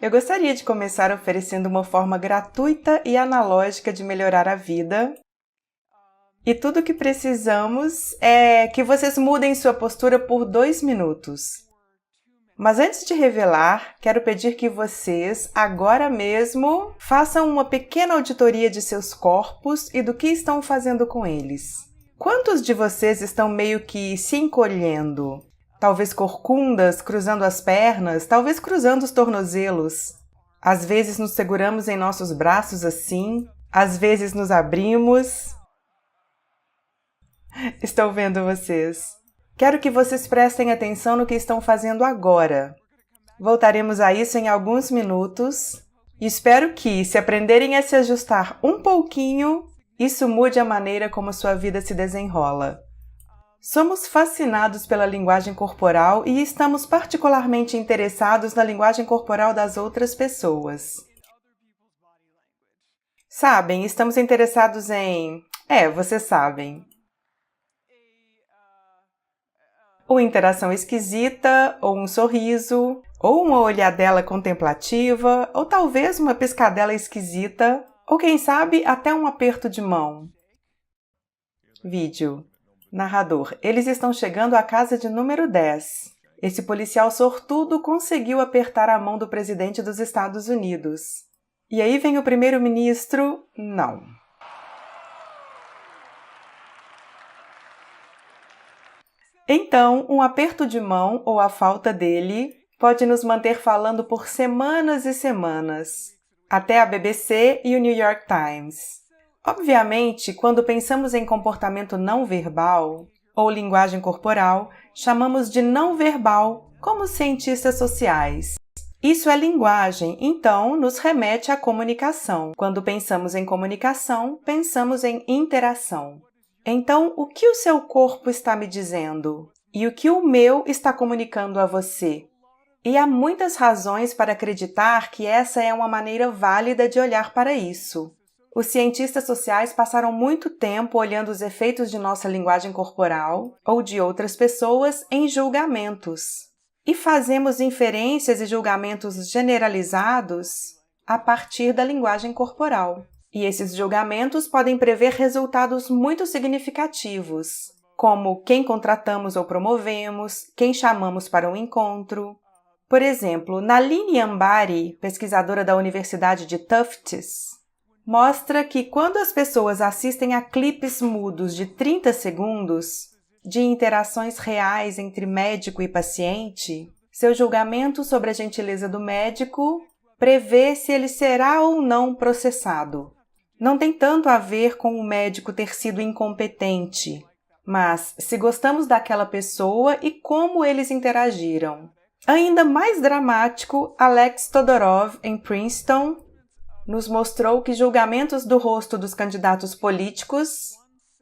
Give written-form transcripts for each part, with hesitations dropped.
Eu gostaria de começar oferecendo uma forma gratuita e analógica de melhorar a vida. E tudo o que precisamos é que vocês mudem sua postura por 2 minutos. Mas antes de revelar, quero pedir que vocês, agora mesmo, façam uma pequena auditoria de seus corpos e do que estão fazendo com eles. Quantos de vocês estão meio que se encolhendo? Talvez corcundas, cruzando as pernas, talvez cruzando os tornozelos. Às vezes nos seguramos em nossos braços assim, às vezes nos abrimos. Estou vendo vocês. Quero que vocês prestem atenção no que estão fazendo agora. Voltaremos a isso em alguns minutos. E espero que, se aprenderem a se ajustar um pouquinho, isso mude a maneira como sua vida se desenrola. Somos fascinados pela linguagem corporal e estamos particularmente interessados na linguagem corporal das outras pessoas. Sabem, estamos interessados em... vocês sabem. Ou interação esquisita, ou um sorriso, ou uma olhadela contemplativa, ou talvez uma piscadela esquisita, ou quem sabe até um aperto de mão. Vídeo. Narrador. Eles estão chegando à casa de número 10. Esse policial sortudo conseguiu apertar a mão do presidente dos Estados Unidos. E aí vem o primeiro-ministro... Não. Então, um aperto de mão, ou a falta dele, pode nos manter falando por semanas e semanas, até a BBC e o New York Times. Obviamente, quando pensamos em comportamento não verbal, ou linguagem corporal, chamamos de não verbal, como cientistas sociais. Isso é linguagem, então nos remete à comunicação. Quando pensamos em comunicação, pensamos em interação. Então, o que o seu corpo está me dizendo? E o que o meu está comunicando a você? E há muitas razões para acreditar que essa é uma maneira válida de olhar para isso. Os cientistas sociais passaram muito tempo olhando os efeitos de nossa linguagem corporal ou de outras pessoas em julgamentos. E fazemos inferências e julgamentos generalizados a partir da linguagem corporal. E esses julgamentos podem prever resultados muito significativos, como quem contratamos ou promovemos, quem chamamos para um encontro. Por exemplo, Nalini Ambari, pesquisadora da Universidade de Tufts, mostra que quando as pessoas assistem a clipes mudos de 30 segundos de interações reais entre médico e paciente, seu julgamento sobre a gentileza do médico prevê se ele será ou não processado. Não tem tanto a ver com o médico ter sido incompetente, mas se gostamos daquela pessoa e como eles interagiram. Ainda mais dramático, Alex Todorov, em Princeton, nos mostrou que julgamentos do rosto dos candidatos políticos,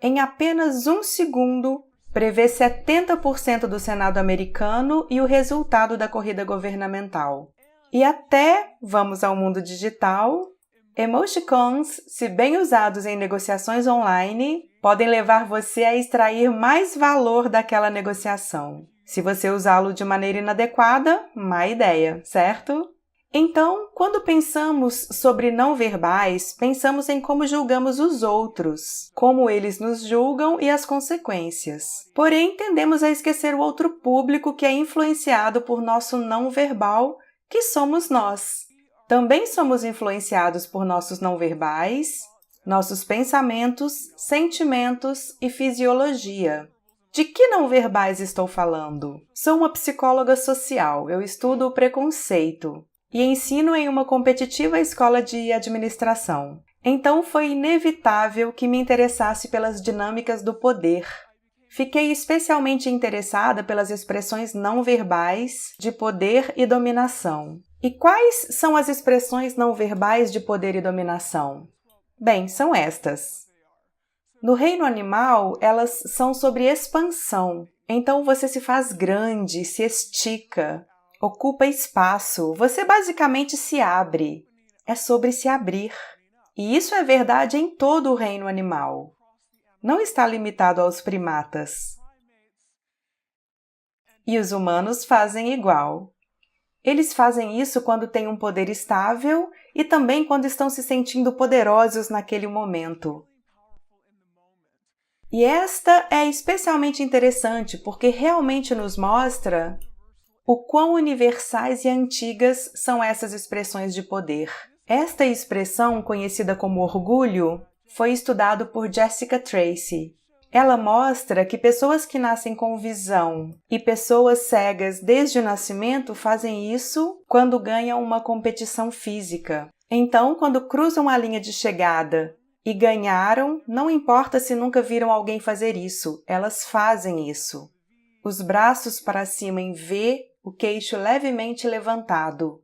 em apenas 1 segundo, prevê 70% do Senado americano e o resultado da corrida governamental. E até, vamos ao mundo digital, emoticons, se bem usados em negociações online, podem levar você a extrair mais valor daquela negociação. Se você usá-lo de maneira inadequada, má ideia, certo? Então, quando pensamos sobre não verbais, pensamos em como julgamos os outros, como eles nos julgam e as consequências. Porém, tendemos a esquecer o outro público que é influenciado por nosso não verbal, que somos nós. Também somos influenciados por nossos não verbais, nossos pensamentos, sentimentos e fisiologia. De que não verbais estou falando? Sou uma psicóloga social, eu estudo o preconceito e ensino em uma competitiva escola de administração. Então foi inevitável que me interessasse pelas dinâmicas do poder. Fiquei especialmente interessada pelas expressões não verbais de poder e dominação. E quais são as expressões não verbais de poder e dominação? Bem, são estas. No reino animal, elas são sobre expansão. Então você se faz grande, se estica, ocupa espaço, você basicamente se abre. É sobre se abrir. E isso é verdade em todo o reino animal. Não está limitado aos primatas. E os humanos fazem igual. Eles fazem isso quando têm um poder estável e também quando estão se sentindo poderosos naquele momento. E esta é especialmente interessante porque realmente nos mostra o quão universais e antigas são essas expressões de poder. Esta expressão, conhecida como orgulho, foi estudado por Jessica Tracy. Ela mostra que pessoas que nascem com visão e pessoas cegas desde o nascimento fazem isso quando ganham uma competição física. Então, quando cruzam a linha de chegada e ganharam, não importa se nunca viram alguém fazer isso, elas fazem isso. Os braços para cima em V, o queixo levemente levantado.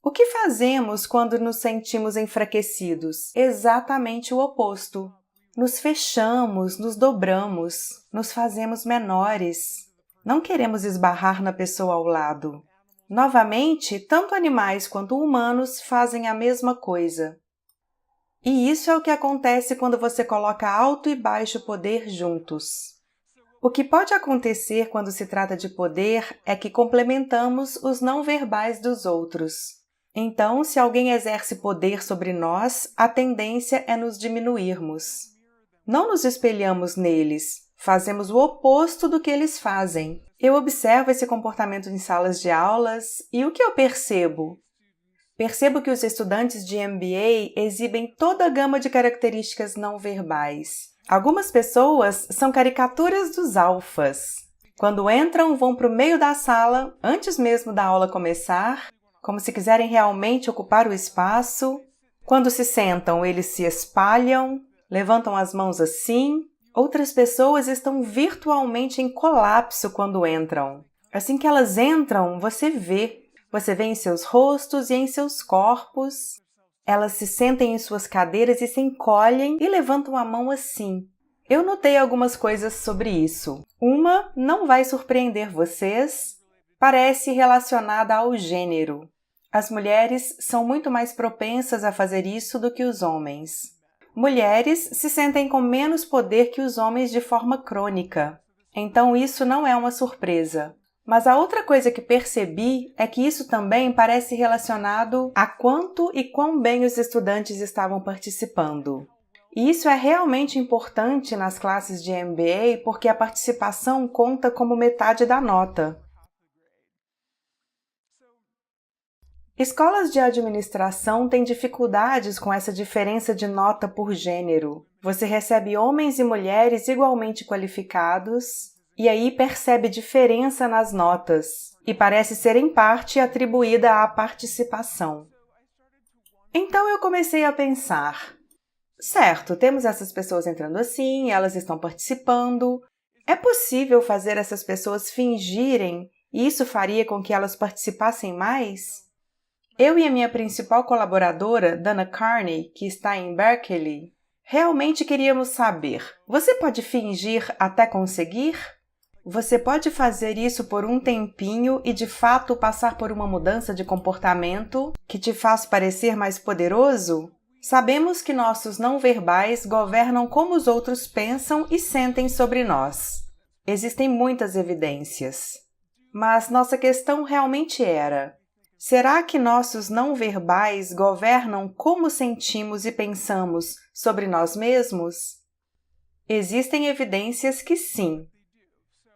O que fazemos quando nos sentimos enfraquecidos? Exatamente o oposto. Nos fechamos, nos dobramos, nos fazemos menores. Não queremos esbarrar na pessoa ao lado. Novamente, tanto animais quanto humanos fazem a mesma coisa. E isso é o que acontece quando você coloca alto e baixo poder juntos. O que pode acontecer quando se trata de poder é que complementamos os não verbais dos outros. Então, se alguém exerce poder sobre nós, a tendência é nos diminuirmos. Não nos espelhamos neles, fazemos o oposto do que eles fazem. Eu observo esse comportamento em salas de aulas e o que eu percebo? Percebo que os estudantes de MBA exibem toda a gama de características não verbais. Algumas pessoas são caricaturas dos alfas. Quando entram, vão para o meio da sala, antes mesmo da aula começar, como se quiserem realmente ocupar o espaço. Quando se sentam, eles se espalham, levantam as mãos assim. Outras pessoas estão virtualmente em colapso quando entram. Assim que elas entram, você vê em seus rostos e em seus corpos. Elas se sentem em suas cadeiras e se encolhem e levantam a mão assim. Eu notei algumas coisas sobre isso. Uma não vai surpreender vocês, parece relacionada ao gênero. As mulheres são muito mais propensas a fazer isso do que os homens. Mulheres se sentem com menos poder que os homens de forma crônica. Então isso não é uma surpresa. Mas a outra coisa que percebi é que isso também parece relacionado a quanto e quão bem os estudantes estavam participando. E isso é realmente importante nas classes de MBA porque a participação conta como metade da nota. Escolas de administração têm dificuldades com essa diferença de nota por gênero. Você recebe homens e mulheres igualmente qualificados, e aí percebe diferença nas notas, e parece ser em parte atribuída à participação. Então eu comecei a pensar, certo, temos essas pessoas entrando assim, elas estão participando, é possível fazer essas pessoas fingirem e isso faria com que elas participassem mais? Eu e a minha principal colaboradora, Dana Carney, que está em Berkeley, realmente queríamos saber, você pode fingir até conseguir? Você pode fazer isso por um tempinho e de fato passar por uma mudança de comportamento que te faz parecer mais poderoso? Sabemos que nossos não verbais governam como os outros pensam e sentem sobre nós. Existem muitas evidências. Mas nossa questão realmente era: será que nossos não verbais governam como sentimos e pensamos sobre nós mesmos? Existem evidências que sim.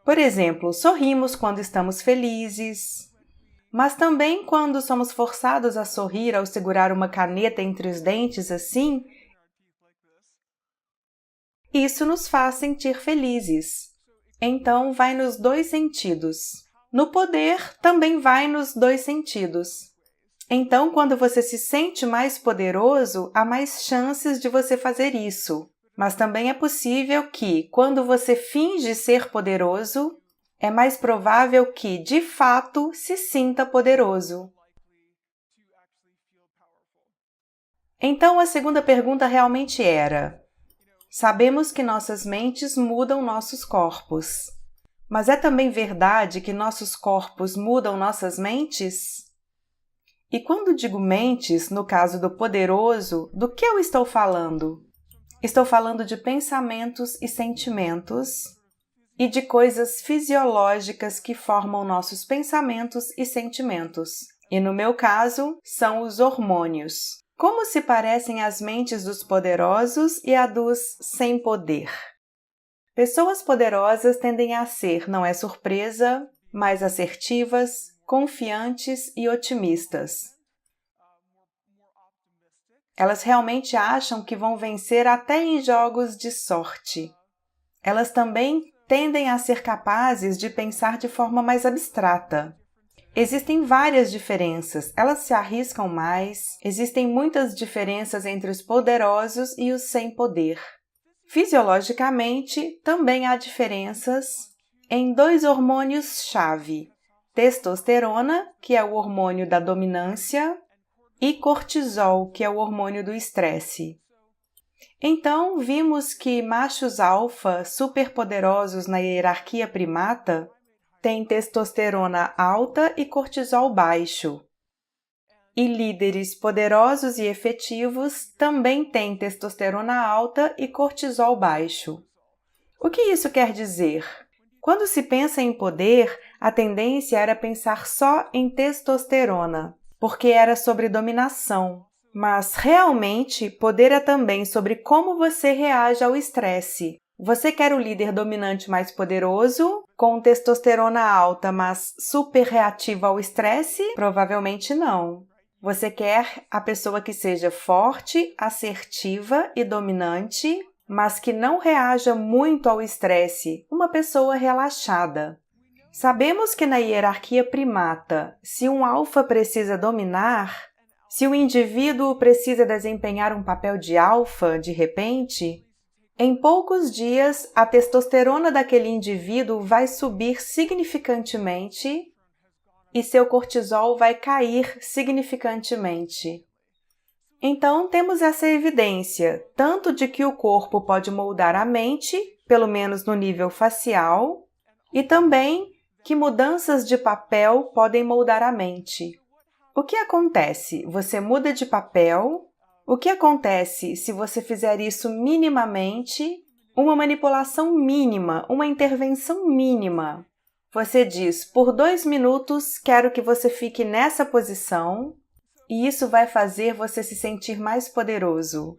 Por exemplo, sorrimos quando estamos felizes, mas também quando somos forçados a sorrir ao segurar uma caneta entre os dentes assim, isso nos faz sentir felizes. Então, vai nos dois sentidos. No poder, também vai nos dois sentidos. Então, quando você se sente mais poderoso, há mais chances de você fazer isso. Mas também é possível que, quando você finge ser poderoso, é mais provável que, de fato, se sinta poderoso. Então, a segunda pergunta realmente era: sabemos que nossas mentes mudam nossos corpos, mas é também verdade que nossos corpos mudam nossas mentes? E quando digo mentes, no caso do poderoso, do que eu estou falando? Estou falando de pensamentos e sentimentos e de coisas fisiológicas que formam nossos pensamentos e sentimentos. E no meu caso, são os hormônios. Como se parecem as mentes dos poderosos e a dos sem poder? Pessoas poderosas tendem a ser, não é surpresa, mais assertivas, confiantes e otimistas. Elas realmente acham que vão vencer até em jogos de sorte. Elas também tendem a ser capazes de pensar de forma mais abstrata. Existem várias diferenças, elas se arriscam mais, existem muitas diferenças entre os poderosos e os sem poder. Fisiologicamente, também há diferenças em 2 hormônios-chave, testosterona, que é o hormônio da dominância, e cortisol, que é o hormônio do estresse. Então, vimos que machos alfa superpoderosos na hierarquia primata têm testosterona alta e cortisol baixo. E líderes poderosos e efetivos também têm testosterona alta e cortisol baixo. O que isso quer dizer? Quando se pensa em poder, a tendência era pensar só em testosterona, porque era sobre dominação. Mas, realmente, poder é também sobre como você reage ao estresse. Você quer o líder dominante mais poderoso, com testosterona alta, mas super reativo ao estresse? Provavelmente não. Você quer a pessoa que seja forte, assertiva e dominante, mas que não reaja muito ao estresse, uma pessoa relaxada. Sabemos que na hierarquia primata, se um alfa precisa dominar, se o indivíduo precisa desempenhar um papel de alfa de repente, em poucos dias a testosterona daquele indivíduo vai subir significantemente e seu cortisol vai cair significantemente. Então, temos essa evidência, tanto de que o corpo pode moldar a mente, pelo menos no nível facial, e também que mudanças de papel podem moldar a mente. O que acontece? Você muda de papel. O que acontece se você fizer isso minimamente? Uma manipulação mínima, uma intervenção mínima. Você diz, por 2 minutos, quero que você fique nessa posição, e isso vai fazer você se sentir mais poderoso.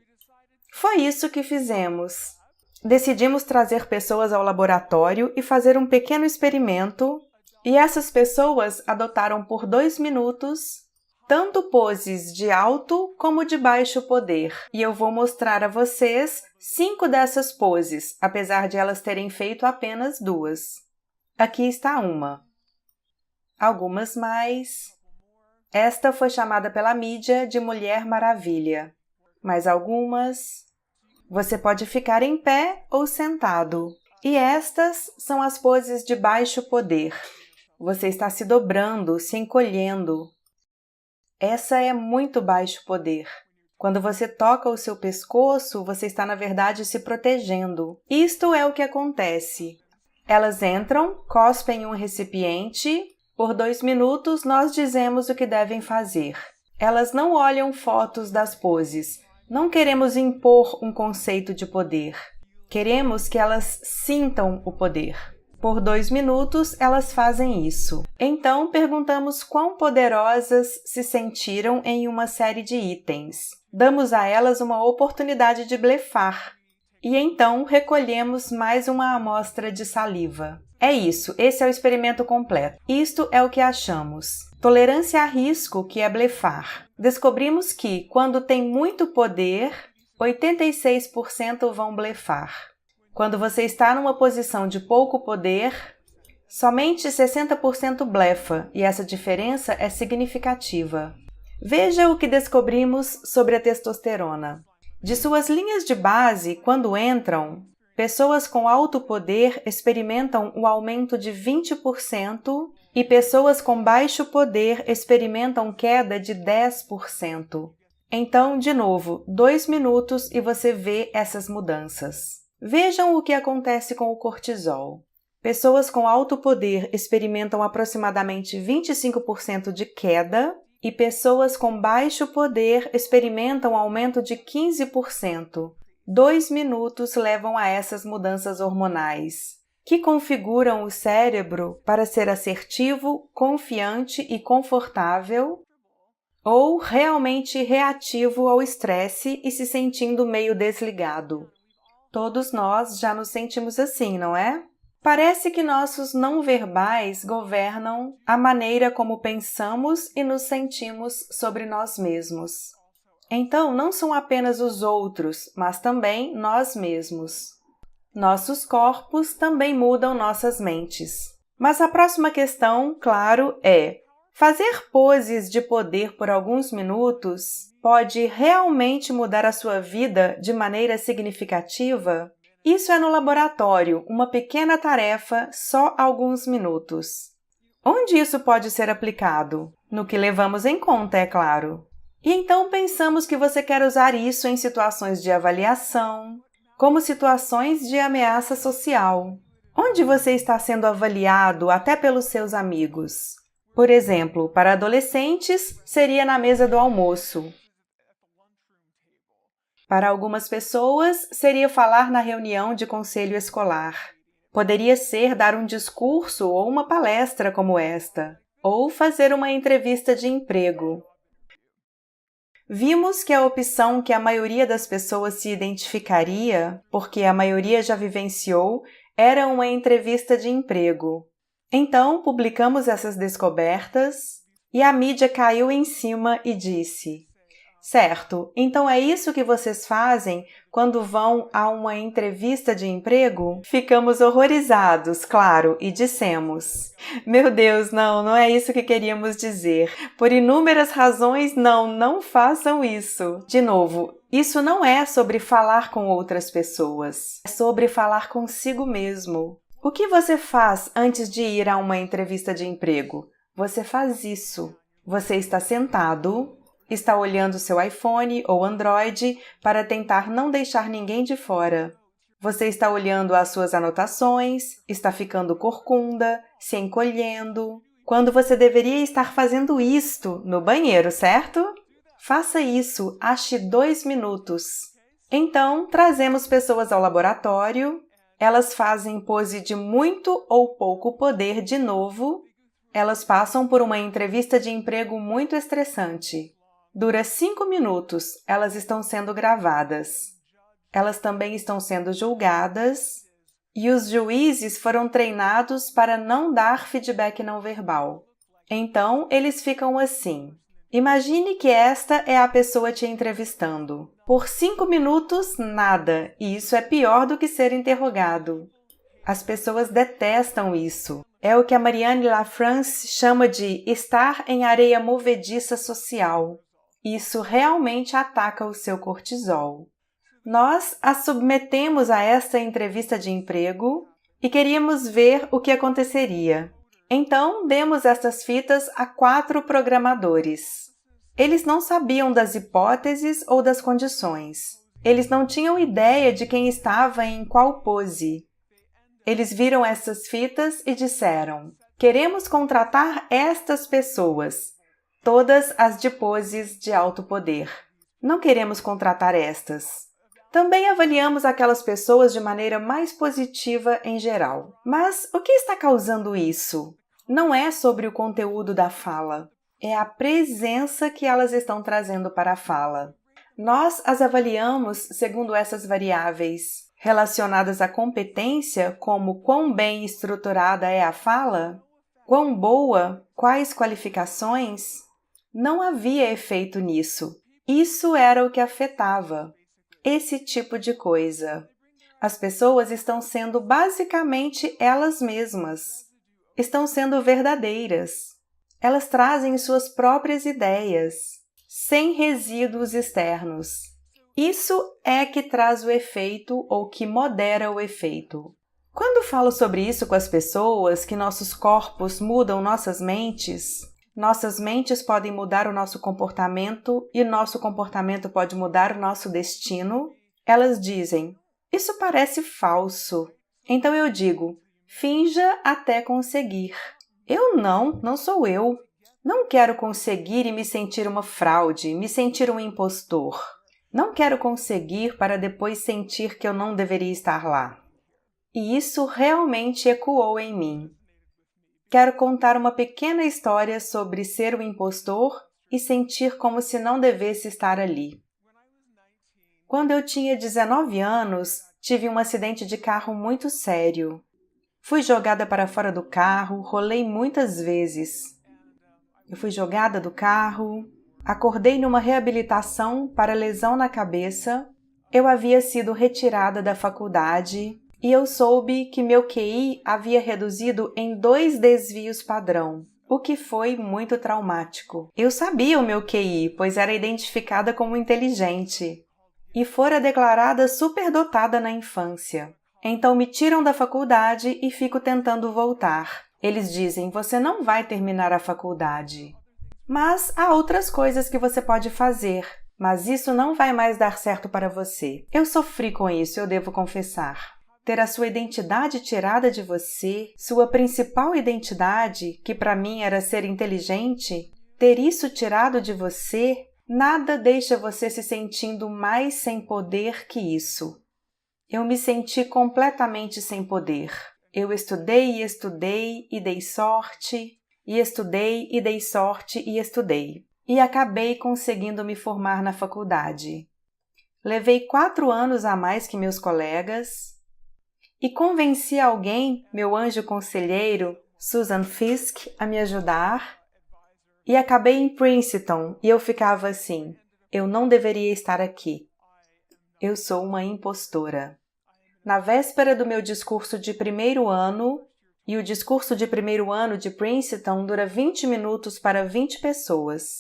Foi isso que fizemos. Decidimos trazer pessoas ao laboratório e fazer um pequeno experimento, e essas pessoas adotaram por 2 minutos tanto poses de alto como de baixo poder. E eu vou mostrar a vocês 5 dessas poses, apesar de elas terem feito apenas 2. Aqui está uma. Algumas mais. Esta foi chamada pela mídia de Mulher Maravilha. Mais algumas. Você pode ficar em pé ou sentado. E estas são as poses de baixo poder. Você está se dobrando, se encolhendo. Essa é muito baixo poder. Quando você toca o seu pescoço, você está, na verdade, se protegendo. Isto é o que acontece. Elas entram, cospem em um recipiente. Por 2 minutos, nós dizemos o que devem fazer. Elas não olham fotos das poses. Não queremos impor um conceito de poder. Queremos que elas sintam o poder. Por 2 minutos, elas fazem isso. Então, perguntamos quão poderosas se sentiram em uma série de itens. Damos a elas uma oportunidade de blefar. E então, recolhemos mais uma amostra de saliva. É isso, esse é o experimento completo. Isto é o que achamos. Tolerância a risco, que é blefar. Descobrimos que, quando tem muito poder, 86% vão blefar. Quando você está numa posição de pouco poder, somente 60% blefa, e essa diferença é significativa. Veja o que descobrimos sobre a testosterona. De suas linhas de base, quando entram, pessoas com alto poder experimentam o aumento de 20% e pessoas com baixo poder experimentam queda de 10%. Então, de novo, 2 minutos e você vê essas mudanças. Vejam o que acontece com o cortisol. Pessoas com alto poder experimentam aproximadamente 25% de queda e pessoas com baixo poder experimentam um aumento de 15%. 2 minutos levam a essas mudanças hormonais. que configuram o cérebro para ser assertivo, confiante e confortável, ou realmente reativo ao estresse e se sentindo meio desligado. Todos nós já nos sentimos assim, não é? Parece que nossos não verbais governam a maneira como pensamos e nos sentimos sobre nós mesmos. Então, não são apenas os outros, mas também nós mesmos. Nossos corpos também mudam nossas mentes. Mas a próxima questão, claro, é: fazer poses de poder por alguns minutos pode realmente mudar a sua vida de maneira significativa? Isso é no laboratório, uma pequena tarefa, só alguns minutos. Onde isso pode ser aplicado? No que levamos em conta, é claro. E então pensamos que você quer usar isso em situações de avaliação, como situações de ameaça social, onde você está sendo avaliado até pelos seus amigos. Por exemplo, para adolescentes, seria na mesa do almoço. Para algumas pessoas, seria falar na reunião de conselho escolar. Poderia ser dar um discurso ou uma palestra como esta, ou fazer uma entrevista de emprego. Vimos que a opção que a maioria das pessoas se identificaria, porque a maioria já vivenciou, era uma entrevista de emprego. Então, publicamos essas descobertas e a mídia caiu em cima e disse: certo, então é isso que vocês fazem quando vão a uma entrevista de emprego? Ficamos horrorizados, claro, e dissemos: meu Deus, não é isso que queríamos dizer. Por inúmeras razões, não façam isso. De novo, isso não é sobre falar com outras pessoas, é sobre falar consigo mesmo. O que você faz antes de ir a uma entrevista de emprego? Você faz isso. Você está sentado, está olhando seu iPhone ou Android para tentar não deixar ninguém de fora. Você está olhando as suas anotações, está ficando corcunda, se encolhendo, quando você deveria estar fazendo isto no banheiro, certo? Faça isso, ache 2 minutos. Então, trazemos pessoas ao laboratório, elas fazem pose de muito ou pouco poder de novo, elas passam por uma entrevista de emprego muito estressante. Dura 5 minutos, elas estão sendo gravadas. Elas também estão sendo julgadas e os juízes foram treinados para não dar feedback não verbal. Então, eles ficam assim. Imagine que esta é a pessoa te entrevistando. Por 5 minutos, nada, e isso é pior do que ser interrogado. As pessoas detestam isso. É o que a Marianne Lafrance chama de estar em areia movediça social. Isso realmente ataca o seu cortisol. Nós a submetemos a esta entrevista de emprego e queríamos ver o que aconteceria. Então, demos estas fitas a 4 programadores. Eles não sabiam das hipóteses ou das condições. Eles não tinham ideia de quem estava em qual pose. Eles viram essas fitas e disseram: queremos contratar estas pessoas, todas as de poses de alto poder. Não queremos contratar estas. Também avaliamos aquelas pessoas de maneira mais positiva em geral. Mas o que está causando isso? Não é sobre o conteúdo da fala, é a presença que elas estão trazendo para a fala. Nós as avaliamos segundo essas variáveis, relacionadas à competência, como quão bem estruturada é a fala, quão boa, quais qualificações. Não havia efeito nisso. Isso era o que afetava. Esse tipo de coisa. As pessoas estão sendo basicamente elas mesmas. Estão sendo verdadeiras. Elas trazem suas próprias ideias, sem resíduos externos. Isso é que traz o efeito ou que modera o efeito. Quando falo sobre isso com as pessoas, que nossos corpos mudam nossas mentes podem mudar o nosso comportamento e nosso comportamento pode mudar o nosso destino, elas dizem: isso parece falso. Então eu digo: finja até conseguir. Eu não sou eu. Não quero conseguir e me sentir uma fraude, me sentir um impostor. Não quero conseguir para depois sentir que eu não deveria estar lá. e isso realmente ecoou em mim. Quero contar uma pequena história sobre ser o impostor e sentir como se não devesse estar ali. Quando eu tinha 19 anos, tive um acidente de carro muito sério. Fui jogada para fora do carro, rolei muitas vezes. Eu fui jogada do carro, acordei numa reabilitação para lesão na cabeça, eu havia sido retirada da faculdade e eu soube que meu QI havia reduzido em 2 desvios padrão, o que foi muito traumático. Eu sabia o meu QI, pois era identificada como inteligente, e fora declarada superdotada na infância. Então me tiram da faculdade e fico tentando voltar. Eles dizem, você não vai terminar a faculdade. Mas há outras coisas que você pode fazer, mas isso não vai mais dar certo para você. Eu sofri com isso, eu devo confessar. Ter a sua identidade tirada de você, sua principal identidade, que para mim era ser inteligente, ter isso tirado de você, nada deixa você se sentindo mais sem poder que isso. Eu me senti completamente sem poder. Eu estudei e estudei e dei sorte, e estudei e dei sorte e estudei. E acabei conseguindo me formar na faculdade. Levei 4 anos a mais que meus colegas e convenci alguém, meu anjo conselheiro, Susan Fisk, a me ajudar. E acabei em Princeton e eu ficava assim, eu não deveria estar aqui. Eu sou uma impostora. Na véspera do meu discurso de primeiro ano, e o discurso de primeiro ano de Princeton dura 20 minutos para 20 pessoas.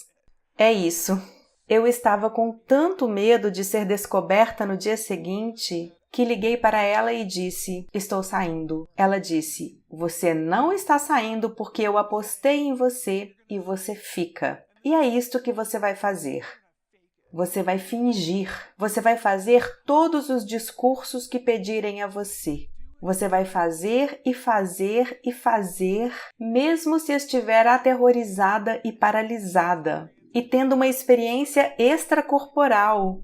É isso. Eu estava com tanto medo de ser descoberta no dia seguinte que liguei para ela e disse, estou saindo. Ela disse, você não está saindo porque eu apostei em você e você fica. E é isto que você vai fazer. Você vai fingir, você vai fazer todos os discursos que pedirem a você. Você vai fazer e fazer e fazer, mesmo se estiver aterrorizada e paralisada, e tendo uma experiência extracorporal,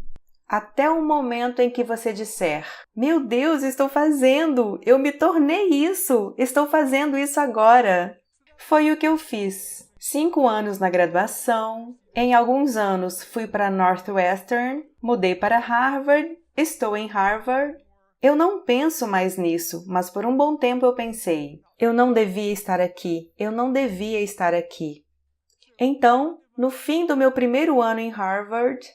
até o momento em que você disser, meu Deus, estou fazendo, eu me tornei isso, estou fazendo isso agora. Foi o que eu fiz. 5 anos na graduação, em alguns anos fui para Northwestern, mudei para Harvard, estou em Harvard. Eu não penso mais nisso, mas por um bom tempo eu pensei, eu não devia estar aqui, eu não devia estar aqui. Então, no fim do meu primeiro ano em Harvard,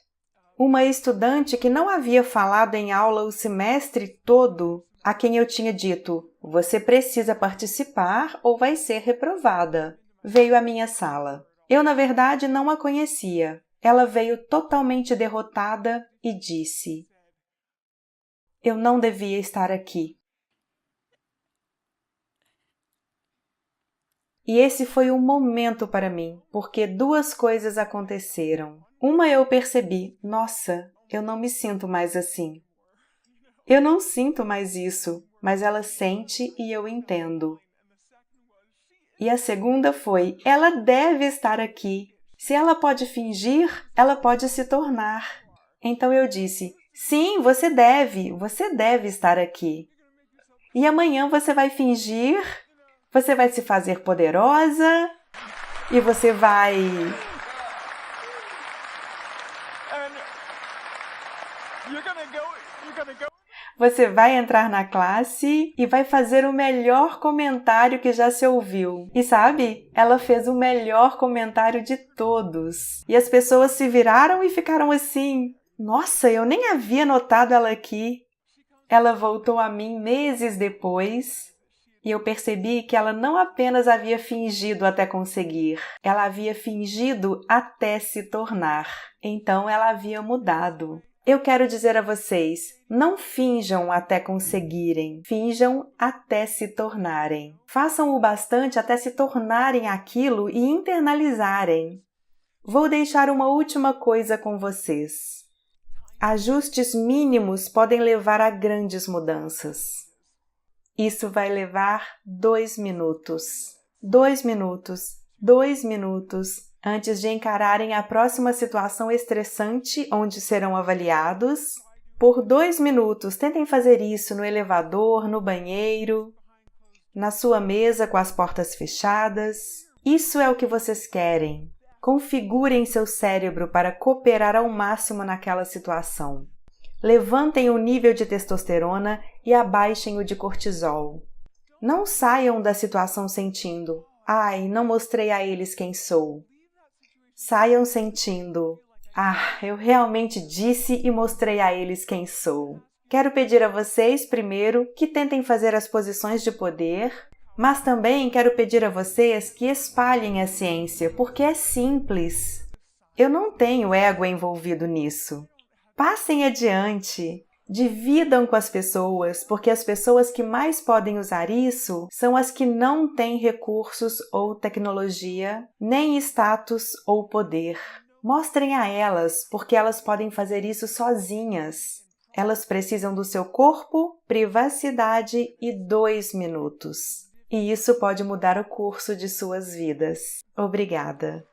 uma estudante que não havia falado em aula o semestre todo, a quem eu tinha dito, você precisa participar ou vai ser reprovada, veio à minha sala. Eu, na verdade, não a conhecia. Ela veio totalmente derrotada e disse, eu não devia estar aqui. E esse foi um momento para mim, porque 2 coisas aconteceram. Uma eu percebi, nossa, eu não me sinto mais assim. Eu não sinto mais isso, mas ela sente e eu entendo. E a segunda foi, ela deve estar aqui. Se ela pode fingir, ela pode se tornar. Então eu disse, sim, você deve estar aqui. E amanhã você vai fingir, você vai se fazer poderosa e você vai... Você vai entrar na classe e vai fazer o melhor comentário que já se ouviu. E sabe? Ela fez o melhor comentário de todos. E as pessoas se viraram e ficaram assim, nossa, eu nem havia notado ela aqui. Ela voltou a mim meses depois e eu percebi que ela não apenas havia fingido até conseguir, ela havia fingido até se tornar. Então ela havia mudado. Eu quero dizer a vocês, não finjam até conseguirem, finjam até se tornarem. Façam o bastante até se tornarem aquilo e internalizarem. Vou deixar uma última coisa com vocês. Ajustes mínimos podem levar a grandes mudanças. Isso vai levar 2 minutos. 2 minutos, 2 minutos. Antes de encararem a próxima situação estressante onde serão avaliados, Por 2 minutos, tentem fazer isso no elevador, no banheiro, na sua mesa com as portas fechadas. Isso é o que vocês querem. Configurem seu cérebro para cooperar ao máximo naquela situação. Levantem o nível de testosterona e abaixem o de cortisol. Não saiam da situação sentindo, ai, não mostrei a eles quem sou. Saiam sentindo, eu realmente disse e mostrei a eles quem sou. Quero pedir a vocês, primeiro, que tentem fazer as posições de poder, mas também quero pedir a vocês que espalhem a ciência, porque é simples. Eu não tenho ego envolvido nisso. Passem adiante. Dividam com as pessoas, porque as pessoas que mais podem usar isso são as que não têm recursos ou tecnologia, nem status ou poder. Mostrem a elas, porque elas podem fazer isso sozinhas. Elas precisam do seu corpo, privacidade e 2 minutos. E isso pode mudar o curso de suas vidas. Obrigada!